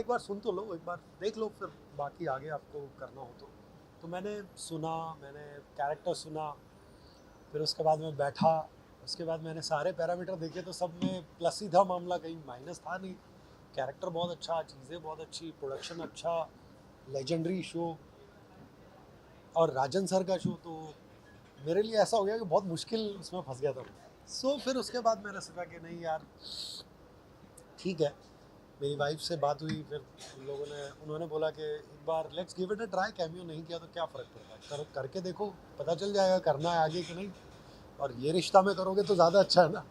एक बार सुन तो लो, एक बार देख लो, फिर बाकी आगे आपको करना हो तो मैंने सुना, मैंने कैरेक्टर सुना, फिर उसके बाद मैं बैठा, उसके बाद मैंने सारे पैरामीटर देखे तो सब में प्लस ही था मामला, कहीं माइनस था नहीं। कैरेक्टर बहुत अच्छा, चीज़ें बहुत अच्छी, प्रोडक्शन अच्छा, लेजेंडरी शो और राजन सर का शो, तो मेरे लिए ऐसा हो गया कि बहुत मुश्किल उसमें फंस गया था। सो फिर उसके बाद मैंने सोचा कि नहीं यार ठीक है। मेरी वाइफ से बात हुई, फिर उन लोगों ने उन्होंने बोला कि एक बार let's give it a try, cameo नहीं किया तो क्या फ़र्क पड़ता है, करके देखो, पता चल जाएगा करना है आगे कि नहीं, और ये रिश्ता में करोगे तो ज़्यादा अच्छा है ना।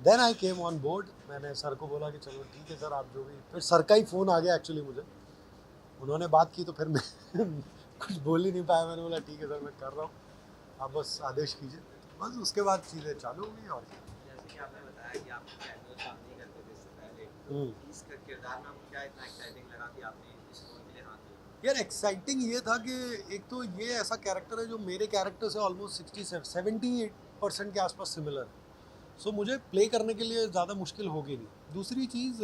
Then I came on board. मैंने सर को बोला कि चलो ठीक है सर, आप जो भी, फिर सर का ही फ़ोन आ गया एक्चुअली मुझे, उन्होंने बात की तो फिर मैं कुछ बोल ही नहीं पाया। मैंने बोला ठीक है सर, मैं कर रहा हूँ, आप बस आदेश कीजिए। बस उसके बाद चीज़ें चालू हो गई। और जैसे कि आपने बताया कि आप कैमियो काम नहीं करते थे इससे पहले, हम्म। तो इस किरदार में आपको क्या इतना एक्साइटिंग लगा कि आपने इस रोल के लिए हाँ किया? यार एक्साइटिंग ये था कि एक तो ये ऐसा कैरेक्टर है जो मेरे कैरेक्टर से ऑलमोस्ट 60-70% के आसपास सिमिलर है। सो मुझे प्ले करने के लिए ज़्यादा मुश्किल होगी नहीं। दूसरी चीज़,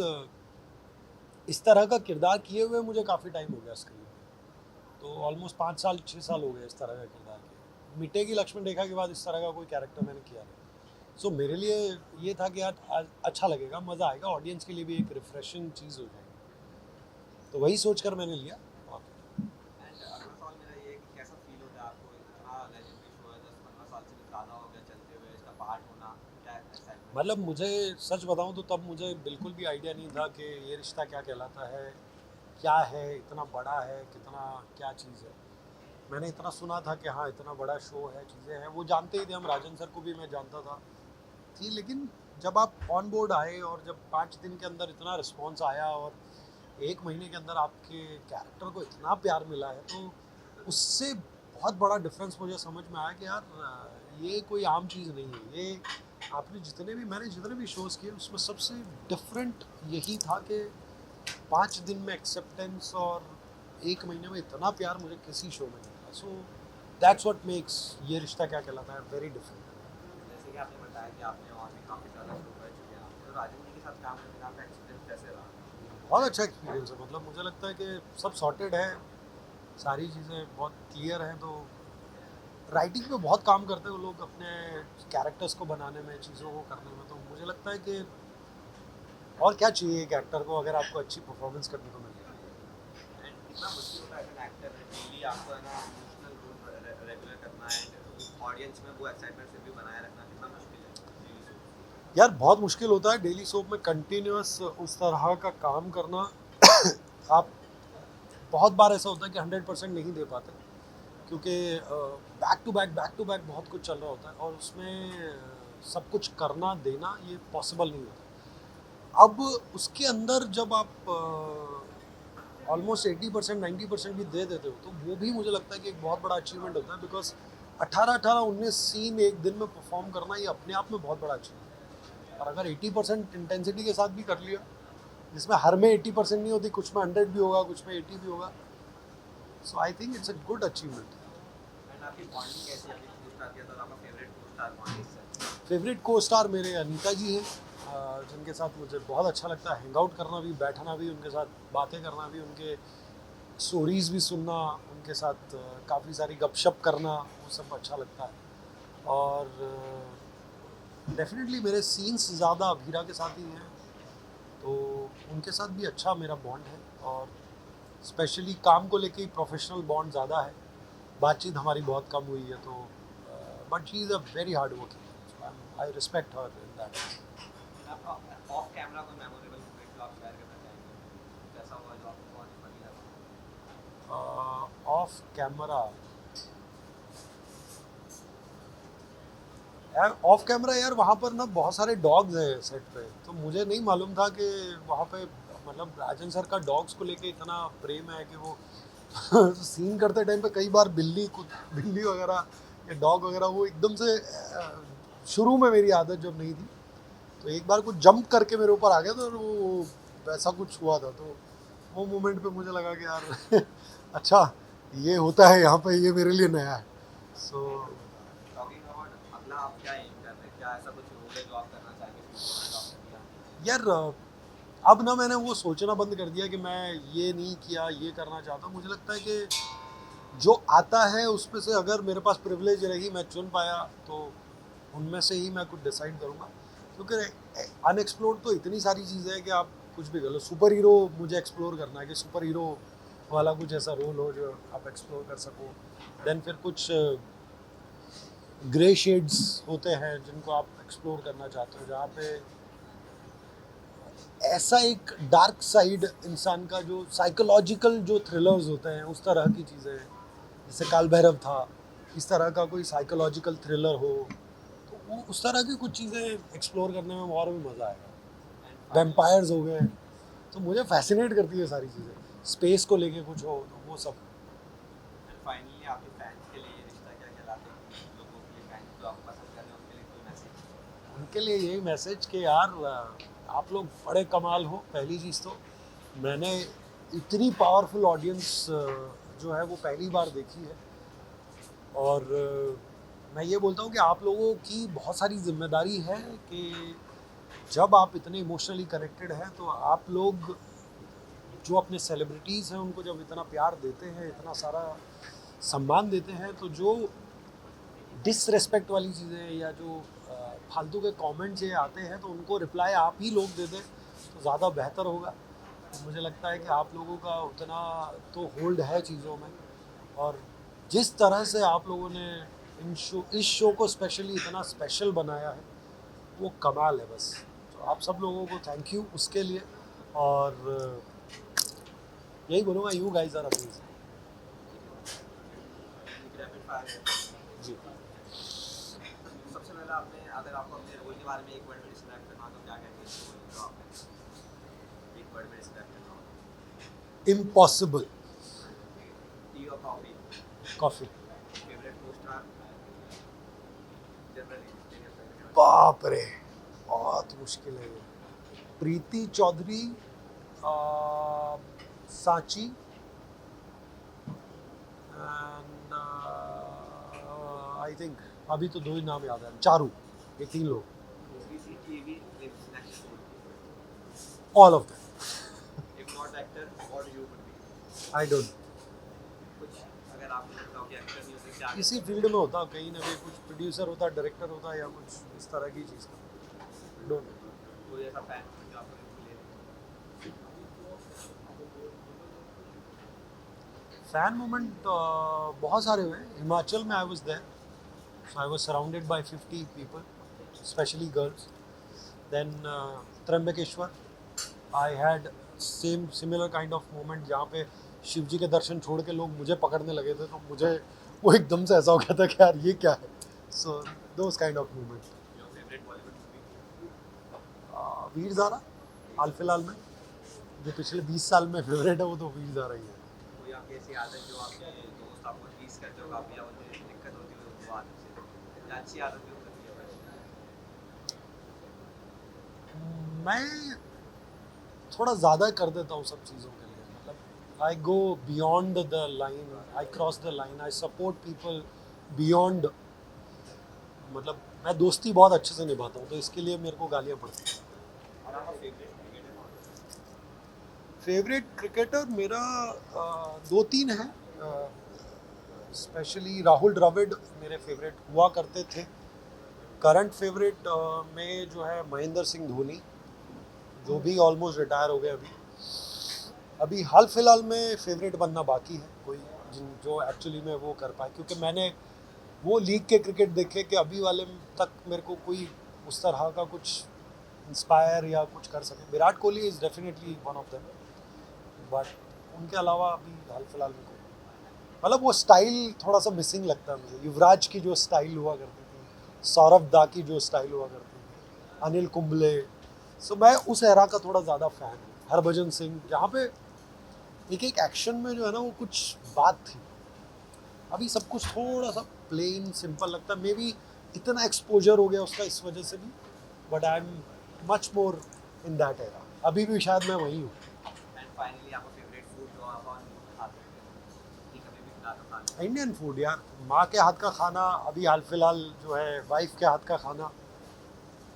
इस तरह का किरदार किए हुए मुझे काफ़ी टाइम हो गया स्क्रीन पे, तो ऑलमोस्ट 5 साल 6 साल हो गए इस तरह का किरदार किए। मिटेगी लक्ष्मण रेखा के बाद इस तरह का कोई कैरेक्टर मैंने किया नहीं। सो मेरे लिए ये था कि यार आज अच्छा लगेगा, मज़ा आएगा, ऑडियंस के लिए भी एक रिफ्रेशिंग चीज़ हो जाएगी, तो वही सोच कर मैंने लिया। और एंड अगला सवाल मेरा ये है कि कैसा फील होता है आपको, इतना लेजेंडरी शो है, 10-15 साल से भी ज़्यादा हो गया चलते हुए, इसका पार्ट होना, क्या एक्साइटमेंट मतलब होता मुझे सच बताऊं तो तब मुझे बिल्कुल भी आइडिया नहीं था कि ये रिश्ता क्या कहलाता है, क्या है, इतना बड़ा है, कितना क्या चीज़ है। मैंने इतना सुना था कि हाँ इतना बड़ा शो है, चीज़ें हैं, वो जानते ही थे हम, राजन सर को भी मैं जानता था थी। लेकिन जब आप ऑन बोर्ड आए और जब 5 दिन के अंदर इतना रिस्पॉन्स आया और 1 महीने के अंदर आपके कैरेक्टर को इतना प्यार मिला है, तो उससे बहुत बड़ा डिफरेंस मुझे समझ में आया कि यार ये कोई आम चीज़ नहीं है। ये आपने मैंने जितने भी शोज़ किए उसमें सबसे डिफरेंट यही था कि 5 दिन में एक्सेप्टेंस और 1 महीने में इतना प्यार मुझे किसी शो में नहीं था। सो दैट्स व्हाट मेक्स ये रिश्ता क्या कहलाता है वेरी डिफरेंट। है? जैसे कि आपने बताया कि आपने और भी काफ़ी ज़्यादा शो कर चुके हैं आपने, तो राजन जी के साथ काम करने का आपका एक्सपीरियंस कैसे रहा? बहुत अच्छा एक्सपीरियंस है, मतलब मुझे लगता है कि सब सॉर्टेड है, सारी चीज़ें बहुत क्लियर हैं। तो राइटिंग पे बहुत काम करते हैं वो लोग अपने कैरेक्टर्स को बनाने में, चीज़ों को करने में, तो मुझे लगता है कि और क्या चाहिए एक एक्टर को अगर आपको अच्छी परफॉर्मेंस करने को मिल जाए। एंड कितना मुश्किल होता है एज एन एक्टर, डेली आपको है ना इमोशनल रोल रेगुलर करना है, ऑडियंस में वो एक्साइटमेंट फिर भी बनाए रखना कितना मुश्किल है डेली शो? यार बहुत मुश्किल होता है डेली सोप में कंटिन्यूस उस तरह का काम करना। आप बहुत बार ऐसा होता है कि 100% नहीं दे पाते, क्योंकि बैक टू बैक बहुत कुछ चल रहा होता है और उसमें सब कुछ करना देना ये पॉसिबल नहीं होता। अब उसके अंदर जब आप ऑलमोस्ट 80% 90% भी दे देते हो तो वो भी मुझे लगता है कि एक बहुत बड़ा अचीवमेंट होता है, बिकॉज 18-19 सीन एक दिन में परफॉर्म करना ये अपने आप में बहुत बड़ा अचीवमेंट है। और अगर 80% इंटेंसिटी के साथ भी कर लिया, जिसमें हर में 80% नहीं होती, कुछ में 100 भी होगा, कुछ में 80 भी होगा, so I think it's a good achievement. And आपकी बॉन्डिंग कैसी है अपनी को स्टार के साथ, आपका फेवरेट को स्टार कौन है इससे? फेवरेट को स्टार मेरे अनीता जी हैं, जिनके साथ मुझे बहुत अच्छा लगता है हैंग आउट करना भी, बैठना भी, उनके साथ बातें करना भी, उनके स्टोरीज़ भी सुनना, उनके साथ काफ़ी सारी गपशप करना, वो सब अच्छा लगता है। और डेफिनेटली मेरे सीन्स ज़्यादा अभीरा के साथ ही हैं, तो उनके साथ भी अच्छा मेरा बॉन्ड है। और स्पेशली काम को लेके प्रोफेशनल बॉन्ड ज़्यादा है, बातचीत हमारी बहुत कम हुई है, तो but she is a very hard working, I respect her in that. And आपका ऑफ कैमरा कोई मेमोरेबल मोमेंट जो आप शेयर करना चाहेंगे, कुछ ऐसा हुआ जो आपको बहुत ही फनी लगा? ऑफ कैमरा, यार ऑफ कैमरा यार वहाँ पर ना बहुत सारे डॉग्स हैं सेट पे, तो मुझे नहीं मालूम था कि वहाँ पे मतलब राजन सर का डॉग्स को लेके इतना प्रेम है कि वो सीन करते टाइम पे कई बार बिल्ली वगैरह या डॉग वगैरह वो एकदम से शुरू में मेरी आदत जब नहीं थी, तो एक बार कुछ जंप करके मेरे ऊपर आ गया था और वो वैसा कुछ हुआ था, तो वो मोमेंट पे मुझे लगा कि यार अच्छा ये होता है यहाँ पे, ये मेरे लिए नया है। सो एंड टॉकिंग अबाउट अगला आप क्या एम कर रहे हैं, क्या ऐसा कुछ रोल है जो आप करना चाहेंगे फ्यूचर में जो आपने किया नहीं है? यार अब ना मैंने वो सोचना बंद कर दिया कि मैं ये नहीं किया, ये करना चाहता हूँ। मुझे लगता है कि जो आता है उसमें से अगर मेरे पास प्रिविलेज रही, मैं चुन पाया, तो उनमें से ही मैं कुछ डिसाइड करूँगा। क्योंकि अनएक्सप्लोर्ड तो इतनी सारी चीज़ें हैं कि आप कुछ भी कर लो। सुपर हीरो मुझे एक्सप्लोर करना है कि सुपर हीरो वाला कुछ ऐसा रोल हो जो आप एक्सप्लोर कर सको। देन फिर कुछ ग्रे शेड्स होते हैं जिनको आप एक्सप्लोर करना चाहते हो, जहाँ पे ऐसा एक डार्क साइड इंसान का जो साइकोलॉजिकल जो थ्रिलर्स होते हैं उस तरह की चीज़ें, जैसे काल भैरव था, इस तरह का कोई साइकोलॉजिकल थ्रिलर हो, तो वो उस तरह की कुछ चीज़ें एक्सप्लोर करने में और भी मज़ा आएगा। वैम्पायर्स हो गए, तो मुझे फैसिनेट करती है सारी चीज़ें। स्पेस को लेके कुछ हो तो वो सब। फाइनली आपके फैंस के लिए ये रिश्ता क्या कहलाते हैं, लोगों के लिए, फैंस जो आपको पसंद कर रहे हैं उनके लिए कोई मैसेज? उनके लिए यही मैसेज कि यार आप लोग बड़े कमाल हो। पहली चीज़ तो मैंने इतनी पावरफुल ऑडियंस जो है वो पहली बार देखी है। और मैं ये बोलता हूँ कि आप लोगों की बहुत सारी जिम्मेदारी है कि जब आप इतने इमोशनली कनेक्टेड हैं तो आप लोग जो अपने सेलिब्रिटीज़ हैं उनको जब इतना प्यार देते हैं, इतना सारा सम्मान देते हैं, तो जो डिसरेस्पेक्ट वाली चीज़ें या जो फालतू के कमेंट्स ये आते हैं तो उनको रिप्लाई आप ही लोग दे दें तो ज़्यादा बेहतर होगा। तो मुझे लगता है कि आप लोगों का उतना तो होल्ड है चीज़ों में, और जिस तरह से आप लोगों ने इस शो को स्पेशली इतना स्पेशल बनाया है वो कमाल है बस। तो आप सब लोगों को थैंक यू उसके लिए, और यही बोलूँगा, you guys are amazing. Rapid fire है। जी। सबसे पहले आपने, अगर आपको अपने रोल के बारे में एक वर्ड में डिस्क्राइब करना हो तो क्या कहेंगे इस रोल को आपने एक वर्ड में डिस्क्राइब करना हो? इम्पॉसिबल। टी और coffee? Coffee. Favourite co-star generally? बाप रे, बहुत मुश्किल है ये। Preeti Chaudhary, Sanchi, and I think अभी तो दो ही नाम याद है, चारू, ये तीन लोग, CCTV next role. All of them. If not actor, what you would be? I don't, कुछ अगर आपको लगता हो कि एक्टर नहीं होते क्या? किसी फील्ड में होता, कहीं ना कहीं कुछ प्रोड्यूसर होता, डायरेक्टर होता, या कुछ इस तरह की चीज़ का। डोंट। कोई ऐसा फैन जो आपको मिले? फैन मोमेंट बहुत सारे हुए। हिमाचल में I was there, so I was surrounded by 50 people, specially girls. Then Trimbakeshwar, I had same similar kind of moment जहाँ पे शिव जी के दर्शन छोड़ के लोग मुझे पकड़ने लगे थे, तो मुझे वो एकदम से ऐसा हो गया था कि यार ये क्या है। So those kind of moment. Your favourite Bollywood movie? Veer Zaara हाल फिलहाल में, जो पिछले 20 साल में फेवरेट है वो तो वीर ज़ारा ही है। कोई आपकी ऐसी आदत जो आपके दोस्त आपको टीज करते हो काफी, या मुझे दिक्कत होती हो वो आदत से, या अच्छी आदत भी हो सकती है? मैं थोड़ा ज़्यादा कर देता हूँ सब चीज़ों के लिए, मतलब I go beyond the line, I cross the line, I support people beyond. मतलब मैं दोस्ती बहुत अच्छे से निभाता हूँ, तो इसके लिए मेरे को गालियाँ पड़ती हैं। और आपका फेवरेट क्रिकेटर? फेवरेट क्रिकेटर मेरा दो तीन हैं, स्पेशली राहुल द्रविड़ मेरे फेवरेट हुआ करते थे। करंट फेवरेट में जो है महेंद्र सिंह धोनी, जो भी ऑलमोस्ट रिटायर हो गए अभी। अभी हाल फिलहाल में फेवरेट बनना बाकी है कोई जो एक्चुअली में वो कर पाए, क्योंकि मैंने वो लीग के क्रिकेट देखे कि अभी वाले तक मेरे को कोई उस तरह का कुछ इंस्पायर या कुछ कर सके। Virat Kohli is definitely one of them, but उनके अलावा अभी हाल फिलहाल में कोई, मतलब वो स्टाइल थोड़ा सा मिसिंग लगता है मुझे। युवराज की जो स्टाइल हुआ करती थी, सौरभ दा की जो स्टाइल हुआ करती थी, अनिल कुंबले, सो मैं उस एरा का थोड़ा ज़्यादा फ़ैन हूँ। हरभजन सिंह, जहाँ पे एक एक एक्शन में जो है ना वो कुछ बात थी। अभी सब कुछ थोड़ा सा प्लेन सिंपल लगता है, मे बी इतना एक्सपोजर हो गया उसका इस वजह से भी, but I am much more in that era. अभी भी शायद मैं वही हूँ। एंड फाइनली आपका फेवरेट फूड जो आप ऑन खाते हैं, कि कभी भी खिला दो खाना? इंडियन फूड यार, माँ के हाथ का खाना, अभी हाल फिलहाल जो है वाइफ के हाथ का खाना,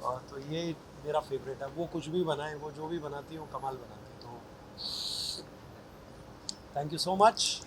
तो ये मेरा फेवरेट है। वो कुछ भी बनाए, वो जो भी बनाती है वो कमाल बनाती है। तो थैंक यू सो मच।